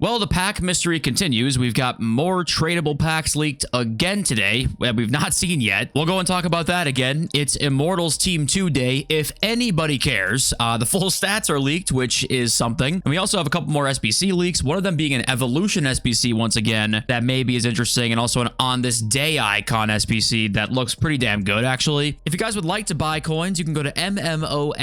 Well, the pack mystery continues. We've got more tradable packs leaked again today that we've not seen yet. We'll go and talk about that again. It's Immortals Team 2 day, if anybody cares. The full stats are leaked, which is something. And we also have a couple more SBC leaks, one of them being an Evolution SBC once again, that maybe is interesting, and also an On This Day Icon SBC that looks pretty damn good, actually. If you guys would like to buy coins, you can go to MMOXP.com.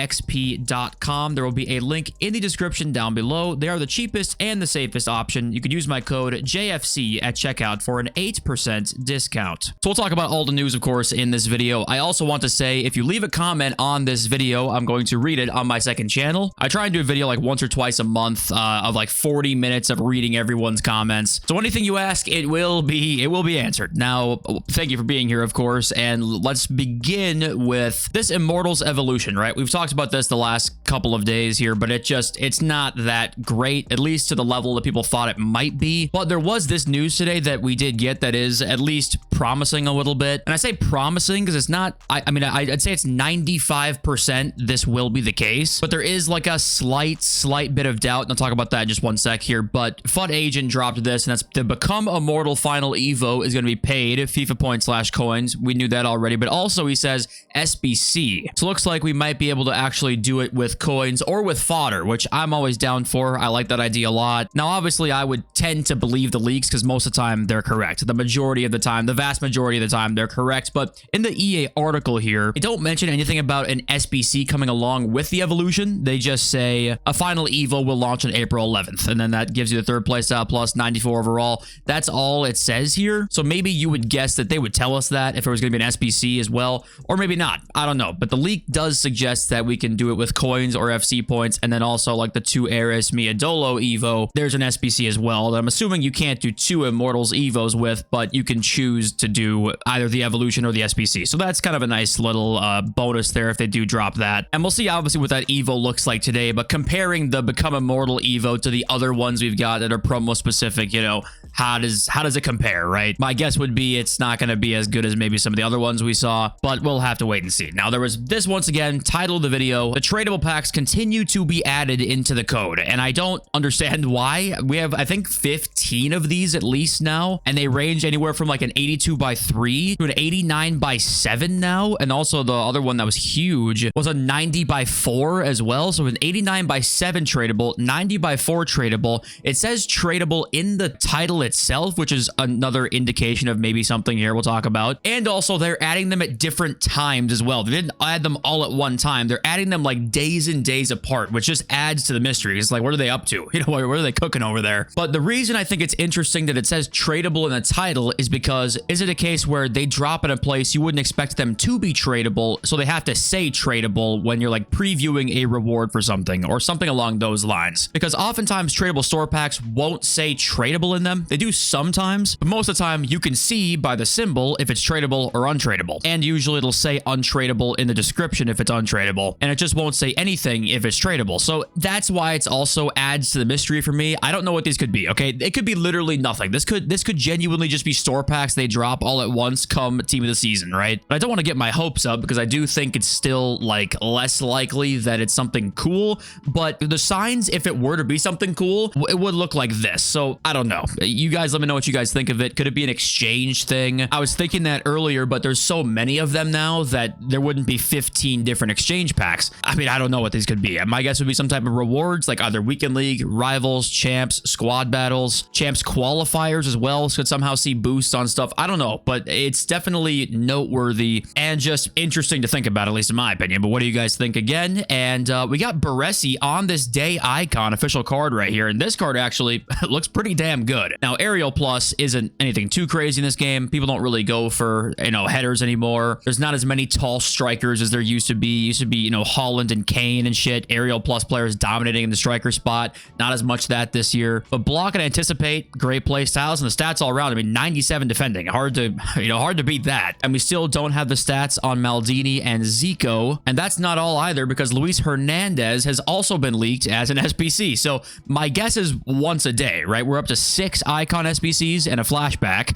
There will be a link in the description down below. They are the cheapest and the safest option. You could use my code JFC at checkout for an 8% discount. So we'll talk about all the news, of course, in this video. I also want to say, if you leave a comment on this video, I'm going to read it on my second channel. I try and do a video like once or twice a month of like 40 minutes of reading everyone's comments. So anything you ask, it will be answered. Now, thank you for being here, of course, and let's begin with this Immortals Evolution, right? We've talked about this the last couple of days here, but it's not that great, at least to the level that people thought it might be. But there was this news today that we did get that is at least promising a little bit. And I say promising because it's not, I'd say it's 95% this will be the case, but there is like a slight bit of doubt. And I'll talk about that in just one sec here. But FUT Agent dropped this, and that's the Become Immortal Final EVO is going to be paid FIFA points / coins. We knew that already, but also he says SBC. So it looks like we might be able to actually do it with coins or with fodder, which I'm always down for. I like that idea a lot. Now, obviously, I would tend to believe the leaks because most of the time they're correct. The majority of the time, the vast majority of the time, they're correct. But in the EA article here, they don't mention anything about an SBC coming along with the evolution. They just say a final EVO will launch on April 11th. And then that gives you the third playstyle plus 94 overall. That's all it says here. So maybe you would guess that they would tell us that if it was going to be an SBC as well, or maybe not. I don't know. But the leak does suggest that we can do it with coins or FC points. And then also like the 2 Eris Miadolo EVO, there's an SBC as well that I'm assuming you can't do 2 Immortals EVOs with, but you can choose to do either the evolution or the SBC. So that's kind of a nice little bonus there if they do drop that. And we'll see obviously what that EVO looks like today, but comparing the Become Immortal EVO to the other ones we've got that are promo specific, you know, how does it compare, right? My guess would be it's not going to be as good as maybe some of the other ones we saw, but we'll have to wait and see. Now, there was this once again, title of the video, the tradable packs continue to be added into the code, and I don't understand why. We have, I think, 15 of these at least now, and they range anywhere from like an 82x3 to an 89x7 now, and also the other one that was huge was a 90x4 as well, so an 89x7 tradable, 90x4 tradable. It says tradable in the title itself, which is another indication of maybe something here we'll talk about. And also they're adding them at different times as well. They didn't add them all at one time. They're adding them like days and days apart, which just adds to the mystery. It's like, what are they up to? You know, what are they cooking over there? But the reason I think it's interesting that it says tradable in the title is because is it a case where they drop in a place you wouldn't expect them to be tradable, so they have to say tradable when you're like previewing a reward for something or something along those lines? Because oftentimes tradable store packs won't say tradable in them. They do sometimes, but most of the time you can see by the symbol if it's tradable or untradable. And usually it'll say untradable in the description if it's untradable, and it just won't say anything if it's tradable. So that's why it's also adds to the mystery for me. I don't know what these could be, okay? It could be literally nothing. This could genuinely just be store packs they drop all at once come team of the season, right? But I don't want to get my hopes up because I do think it's still like less likely that it's something cool, but the signs, if it were to be something cool, it would look like this. So I don't know. You guys let me know what you guys think of it. Could it be an exchange thing? I was thinking that earlier, but there's so many of them now that there wouldn't be 15 different exchange packs. I mean, I don't know what these could be. My guess would be some type of rewards, like either weekend league, rivals, champs, squad battles, champs qualifiers as well. Could somehow see boosts on stuff. I don't know, but it's definitely noteworthy and just interesting to think about, at least in my opinion. But what do you guys think again? And we got Baresi On This Day Icon official card right here, and this card actually looks pretty damn good. Now, Aerial Plus isn't anything too crazy in this game. People don't really go for, you know, headers anymore. There's not as many tall strikers as there used to be. You know, Holland and Kane and shit. Aerial Plus players dominating in the striker spot. Not as much that this year. But block and anticipate, great play styles, and the stats all around. I mean, 97 defending. Hard to beat that. And we still don't have the stats on Maldini and Zico. And that's not all either, because Luis Hernandez has also been leaked as an SBC. So my guess is once a day, right? We're up to 6 icon SBCs and a flashback.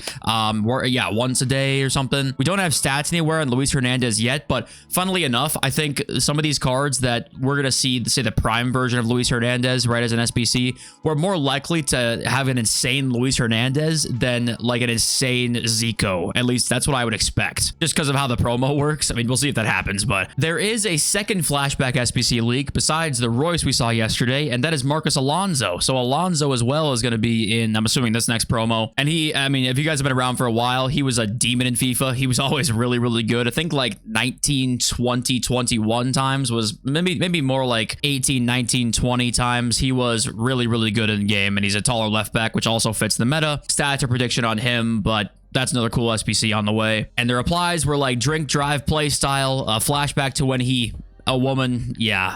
Yeah, once a day or something. We don't have stats anywhere on Luis Hernandez yet, but funnily enough, I think some of these cards that we're going to see, say the prime version of Luis Hernandez, right, as an SBC, we're more likely to have an insane Luis Hernandez than like an insane Zico. At least that's what I would expect, just because of how the promo works. I mean, we'll see if that happens, but there is a second flashback SBC leak besides the Royce we saw yesterday, and that is Marcos Alonso. So Alonso as well is going to be in, I'm assuming, this next promo. And he, I mean, if you guys have been around for a while, he was a demon in FIFA. He was always really, really good. I think like 19, 20, 21 times was maybe more like 18, 19, 20 times. He was really, really good in game, and he's a taller left back, which also fits the meta. Stats or prediction on him, but that's another cool SBC on the way. And the replies were like drink, drive, play style, flashback to when he... a woman, yeah.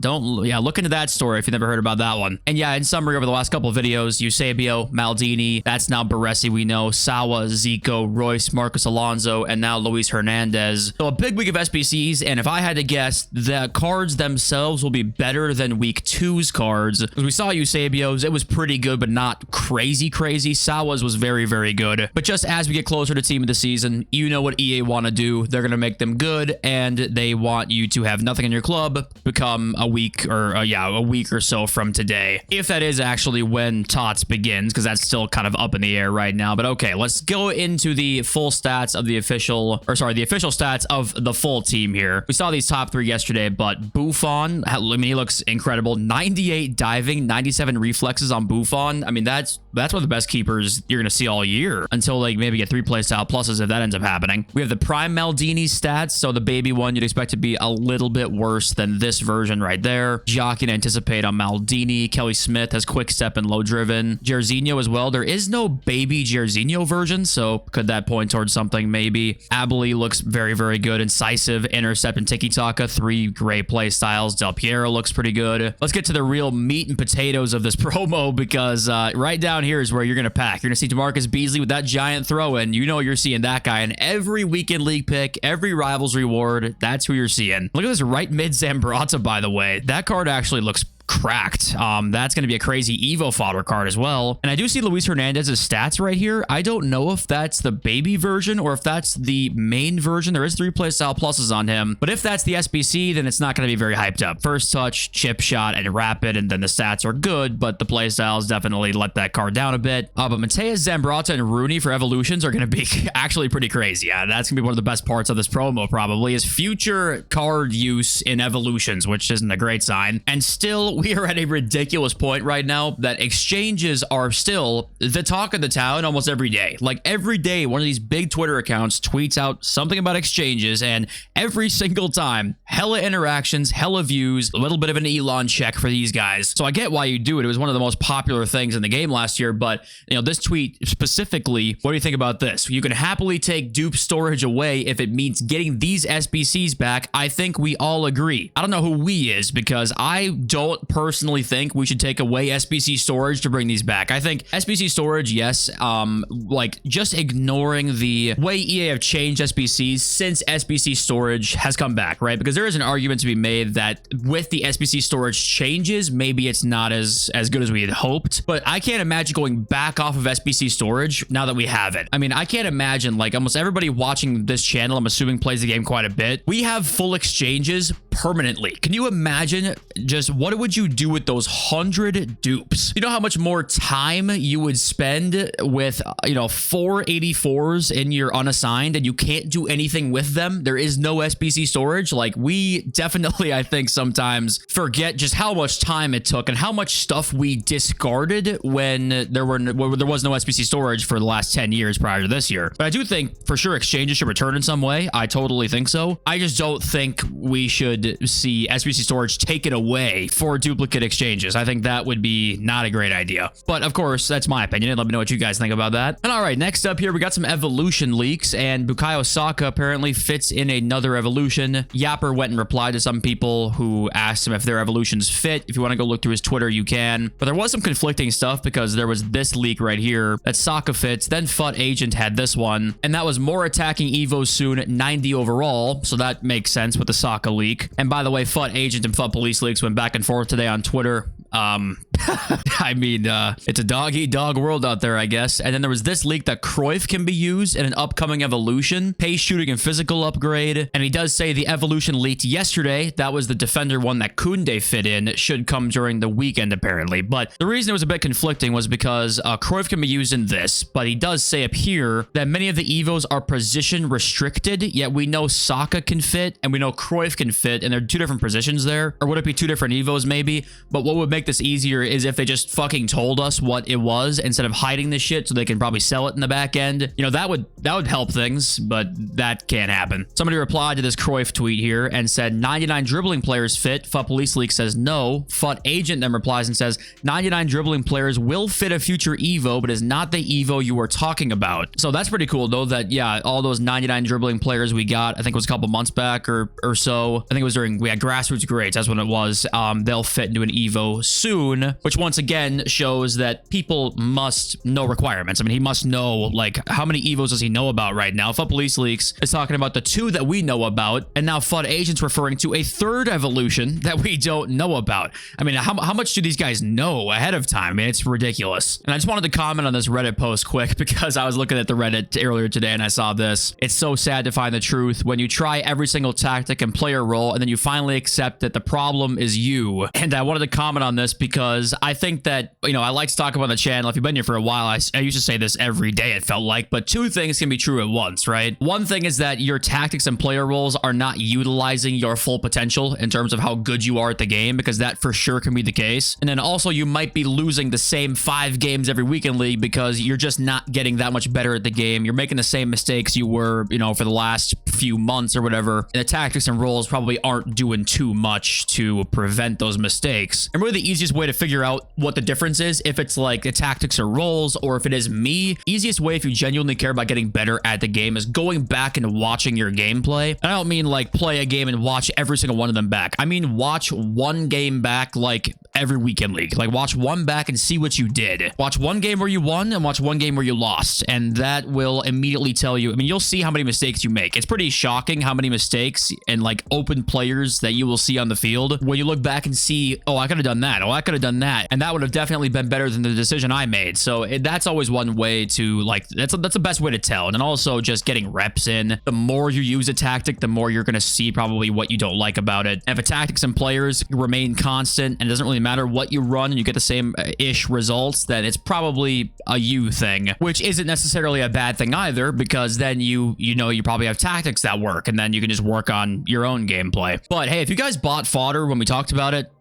Look into that story if you never heard about that one. And yeah, in summary, over the last couple of videos, Eusebio, Maldini, that's now Baresi, we know, Sawa, Zico, Royce, Marcos Alonso, and now Luis Hernandez. So a big week of SBCs, and if I had to guess, the cards themselves will be better than week 2's cards. Because we saw Eusebio's, it was pretty good, but not crazy. Sawa's was very, very good. But just as we get closer to team of the season, you know what EA want to do. They're going to make them good, and they want you to have nothing in your club become a week or so from today, if that is actually when TOTS begins, because that's still kind of up in the air right now. But okay, let's go into the full stats of the official stats of the full team here. We saw these top 3 yesterday, but Buffon, I mean, he looks incredible. 98 diving, 97 reflexes on Buffon. I mean, that's one of the best keepers you're gonna see all year until like maybe get 3 playstyle pluses if that ends up happening. We have the prime Maldini stats, so the baby one you'd expect to be a little bit worse than this version right there. Jockey to anticipate on Maldini. Kelly Smith has quick step and low driven. Jairzinho as well. There is no baby Jairzinho version, so could that point towards something? Maybe. Abeli looks very, very good. Incisive, intercept, and tiki-taka. 3 great play styles. Del Piero looks pretty good. Let's get to the real meat and potatoes of this promo, because right down here is where you're going to pack. You're going to see DeMarcus Beasley with that giant throw-in. You know you're seeing that guy in every weekend league pick, every rivals reward. That's who you're seeing. Look at this right mid Zambrata, by the way. That card actually looks cracked. That's going to be a crazy Evo fodder card as well. And I do see Luis Hernandez's stats right here. I don't know if that's the baby version or if that's the main version. There is 3 playstyle pluses on him, but if that's the SBC, then it's not going to be very hyped up. First touch, chip shot, and rapid, and then the stats are good, but the playstyles definitely let that card down a bit. But Mateus, Zambrata, and Rooney for evolutions are going to be actually pretty crazy. Yeah, that's going to be one of the best parts of this promo, probably, is future card use in evolutions, which isn't a great sign. And still, we are at a ridiculous point right now that exchanges are still the talk of the town almost every day. Like every day, one of these big Twitter accounts tweets out something about exchanges, and every single time, hella interactions, hella views, a little bit of an Elon check for these guys. So I get why you do it. It was one of the most popular things in the game last year, but you know, this tweet specifically, what do you think about this? You can happily take dupe storage away if it means getting these SBCs back. I think we all agree. I don't know who we is, because I don't personally think we should take away SBC storage to bring these back. I think SBC storage, yes, like just ignoring the way EA have changed SBCs since SBC storage has come back, right? Because there is an argument to be made that with the SBC storage changes, maybe it's not as good as we had hoped, but I can't imagine going back off of SBC storage now that we have it. I mean, I can't imagine, like, almost everybody watching this channel, I'm assuming, plays the game quite a bit. We have full exchanges permanently. Can you imagine just what would you do with those 100 dupes? You know how much more time you would spend with, you know, 484s in your unassigned, and you can't do anything with them? There is no SBC storage. Like, we definitely, I think, sometimes forget just how much time it took and how much stuff we discarded when there was no SBC storage for the last 10 years prior to this year. But I do think for sure exchanges should return in some way. I totally think so. I just don't think we should see SBC storage taken away for duplicate exchanges. I think that would be not a great idea. But of course, that's my opinion. Let me know what you guys think about that. And all right, next up here, we got some evolution leaks, and Bukayo Saka apparently fits in another evolution. Yapper went and replied to some people who asked him if their evolutions fit. If you want to go look through his Twitter, you can. But there was some conflicting stuff, because there was this leak right here that Saka fits. Then FUT Agent had this one, and that was more attacking EVO soon, 90 overall. So that makes sense with the Saka leak. And by the way, FUT Agent and FUT Police leaks went back and forth today on Twitter. I mean, it's a dog-eat-dog world out there, I guess. And then there was this leak that Cruyff can be used in an upcoming evolution, pace shooting and physical upgrade. And he does say the evolution leaked yesterday. That was the defender one that Koundé fit in. It should come during the weekend, apparently. But the reason it was a bit conflicting was because Cruyff can be used in this, but he does say up here that many of the EVOs are position restricted, yet we know Saka can fit and we know Cruyff can fit, and there are two different positions there. Or would it be two different EVOs maybe? But what would make this easier is if they just fucking told us what it was instead of hiding this shit so they can probably sell it in the back end. You know, that would help things, but that can't happen. Somebody replied to this Cruyff tweet here and said 99 dribbling players fit. FUT Police League says no. FUT Agent then replies and says 99 dribbling players will fit a future EVO, but is not the EVO you were talking about. So that's pretty cool though, that yeah, all those 99 dribbling players we got, I think it was a couple months back or so. I think it was during, we had grassroots grades, that's when it was. They'll fit into an EVO soon, which once again shows that people must know requirements. I mean, he must know, like, how many EVOs does he know about right now? FUT Police Leaks is talking about the two that we know about, and now FUT Agent's referring to a third evolution that we don't know about. I mean, how much do these guys know ahead of time? I mean, it's ridiculous. And I just wanted to comment on this Reddit post quick because I was looking at the Reddit earlier today and I saw this. It's so sad to find the truth when you try every single tactic and player role and then you finally accept that the problem is you. And I wanted to comment on this because I think that, you know, I like to talk about the channel. If you've been here for a while, I used to say this every day, it felt like, but two things can be true at once, right? One thing is that your tactics and player roles are not utilizing your full potential in terms of how good you are at the game, because that for sure can be the case. And then also you might be losing the same 5 games every week in League because you're just not getting that much better at the game. You're making the same mistakes you were, you know, for the last few months or whatever. And the tactics and roles probably aren't doing too much to prevent those mistakes. And really the easiest way to figure out what the difference is, if it's like the tactics or roles, or if it is me, easiest way if you genuinely care about getting better at the game is going back and watching your gameplay. And I don't mean like play a game and watch every single one of them back. I mean watch one game back like every week in League. Like watch one back and see what you did. Watch one game where you won and watch one game where you lost. And that will immediately tell you, I mean, you'll see how many mistakes you make. It's pretty shocking how many mistakes and like open players that you will see on the field when you look back and see, oh, I could have done that. Oh, I could have done that. And that would have definitely been better than the decision I made. So that's always one way to like, that's the best way to tell. And then also just getting reps in. The more you use a tactic, the more you're going to see probably what you don't like about it. And if a tactics and players remain constant and it doesn't really matter what you run and you get the same-ish results, then it's probably a you thing, which isn't necessarily a bad thing either, because then you know you probably have tactics that work and then you can just work on your own gameplay. But hey, if you guys bought fodder when we talked about it,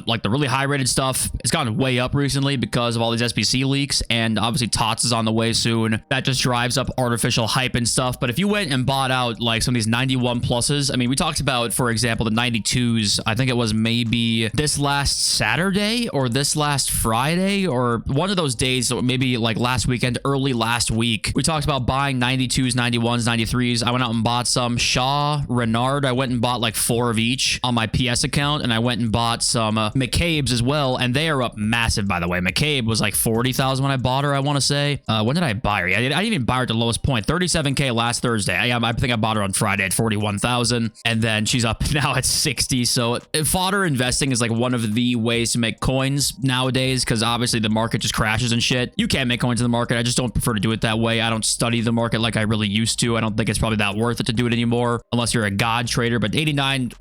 like the really high rated stuff, it's gone way up recently because of all these SBC leaks, and obviously TOTS is on the way soon. That just drives up artificial hype and stuff. But if you went and bought out like some of these 91 pluses, I mean, we talked about, for example, the 92s. I think it was maybe this last Saturday or this last Friday or one of those days, or maybe like last weekend, early last week. We talked about buying 92s, 91s, 93s. I went out and bought some Shaw, Renard. I went and bought like 4 of each on my PS account, and I went and bought some McCabe's as well, and they are up massive, by the way. McCabe was like 40,000 when I bought her, I want to say. When did I buy her? I didn't even buy her at the lowest point. 37K last Thursday. I think I bought her on Friday at 41,000, and then she's up now at 60. So fodder investing is like one of the ways to make coins nowadays, because obviously the market just crashes and shit. You can't make coins in the market. I just don't prefer to do it that way. I don't study the market like I really used to. I don't think it's probably that worth it to do it anymore, unless you're a god trader. But 89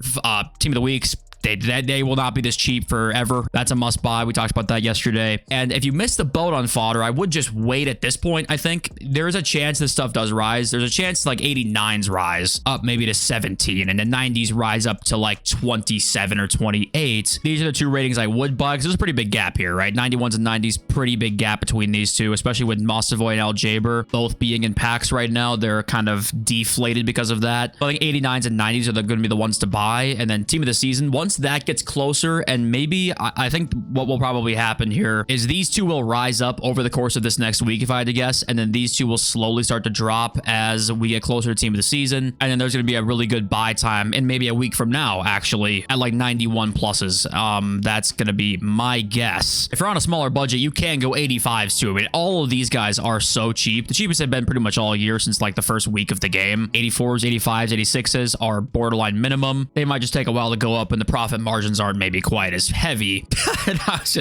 team of the weeks, they will not be this cheap forever. That's a must buy. We talked about that yesterday. And if you missed the boat on fodder, I would just wait at this point. I think there's a chance this stuff does rise. There's a chance like 89s rise up maybe to 17, and the 90s rise up to like 27 or 28. These are the two ratings I would buy, because there's a pretty big gap here, right? 91s and 90s, pretty big gap between these two, especially with Mostovoy and Aljaber both being in packs right now. They're kind of deflated because of that. But I think 89s and 90s are going to be the ones to buy. And then team of the season, once that gets closer, and maybe I think what will probably happen here is these two will rise up over the course of this next week, if I had to guess, and then these two will slowly start to drop as we get closer to team of the season. And then there's going to be a really good buy time in maybe a week from now, actually, at like 91 pluses. That's going to be my guess. If you're on a smaller budget, you can go 85s too. I mean, all of these guys are so cheap. The cheapest have been pretty much all year since like the first week of the game. 84s, 85s, 86s are borderline minimum. They might just take a while to go up, and the problem profit margins aren't maybe quite as heavy. And I was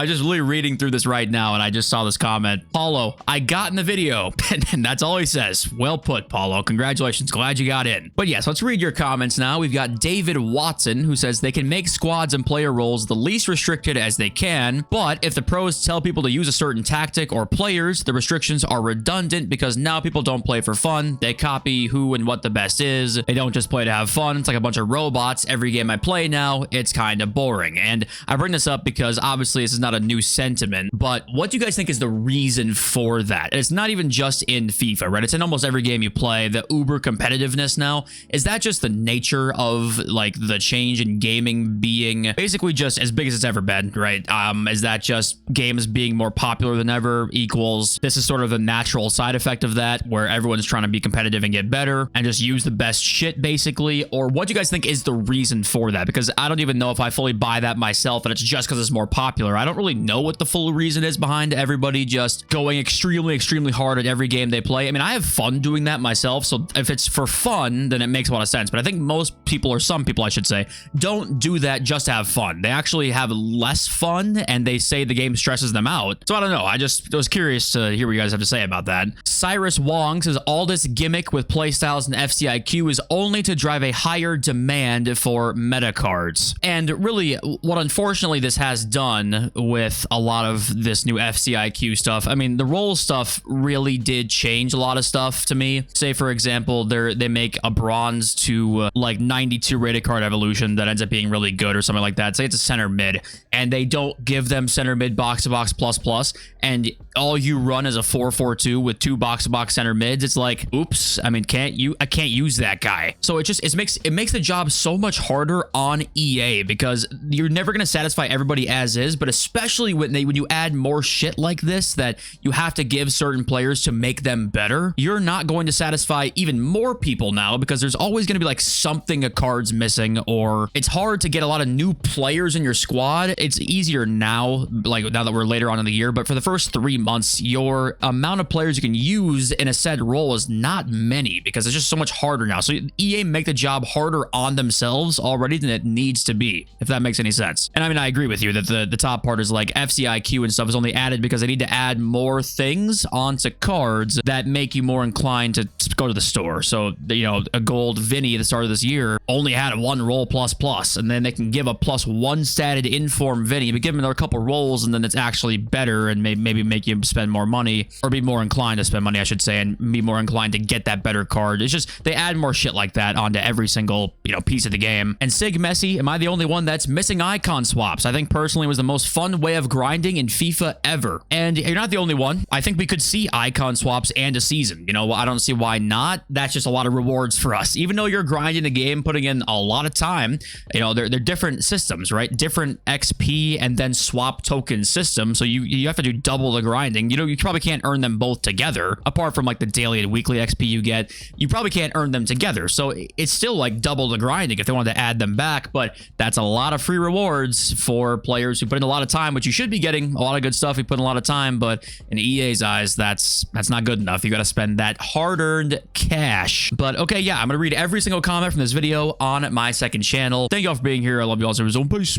just really reading through this right now, and I just saw this comment. Paulo, I got in the video. And that's all he says. Well put, Paulo. Congratulations. Glad you got in. But yes, let's read your comments now. We've got David Watson, who says they can make squads and player roles the least restricted as they can, but if the pros tell people to use a certain tactic or players, the restrictions are redundant because now people don't play for fun. They copy who and what the best is. They don't just play to have fun. It's like a bunch of robots. Every game I play now, it's kind of boring. And I bring this up because obviously this is not a new sentiment, but what do you guys think is the reason for that? It's not even just in FIFA, right? It's in almost every game you play, the uber competitiveness now. Is that just the nature of like the change in gaming being basically just as big as it's ever been, right? Is that just games being more popular than ever equals this is sort of a natural side effect of that where everyone's trying to be competitive and get better and just use the best shit basically? Or what do you guys think is the reason for that? Because I don't even know if I fully buy that myself and it's just because it's more popular. I don't really know what the full reason is behind everybody just going extremely hard at every game they play. I mean, I have fun doing that myself, so if it's for fun, then it makes a lot of sense. But I think most people, or some people I should say, don't do that just to have fun. They actually have less fun and they say the game stresses them out. So I don't know. I just was curious to hear what you guys have to say about that. Cyrus Wong says all this gimmick with playstyles and FCIQ is only to drive a higher demand for meta cards. And really, what unfortunately this has done with a lot of this new FCIQ stuff, I mean, the role stuff really did change a lot of stuff to me. Say, for example, they make a bronze to like 92 rated card evolution that ends up being really good or something like that. Say it's a center mid, and they don't give them center mid box to box plus plus, and all you run is a 4-4-2 with 2 box to box center mids. It's like, oops, I mean, I can't use that guy. So it makes the job so much harder on EA because you're never going to satisfy everybody as is, but especially when you add more shit like this that you have to give certain players to make them better, you're not going to satisfy even more people now because there's always going to be like something a card's missing, or it's hard to get a lot of new players in your squad. It's easier now, like now that we're later on in the year, but for the first 3 months, your amount of players you can use in a said role is not many because it's just so much harder now. So EA make the job harder on themselves already than it needs to be, if that makes any sense. And I mean, I agree with you that the top part is like FCIQ and stuff is only added because they need to add more things onto cards that make you more inclined to go to the store. So, you know, a gold Vinny at the start of this year only had 1 roll plus, and then they can give a +1 statted inform Vinny, but give them another couple rolls and then it's actually better and maybe make you spend more money, or be more inclined to spend money, I should say, and be more inclined to get that better card. It's just they add more shit like that onto every single, you know, piece of the game. And Sig Messi, am I the only one that's missing icon swaps? I think personally it was the most fun way of grinding in FIFA ever. And you're not the only one. I think we could see icon swaps and a season. You know, I don't see why not. That's just a lot of rewards for us. Even though you're grinding the game, putting in a lot of time, you know, they're different systems, right? Different XP and then swap token system. So you have to do double the grinding. You know, you probably can't earn them both together. Apart from like the daily and weekly XP you get, you probably can't earn them together. So it's still like double the grinding if they wanted to add them back, but that's a lot of free rewards for players who put in a lot of time, which you should be getting a lot of good stuff. You put in a lot of time, but in EA's eyes, that's not good enough. You got to spend that hard-earned cash. But okay, yeah, I'm going to read every single comment from this video on my second channel. Thank you all for being here. I love you all. Peace.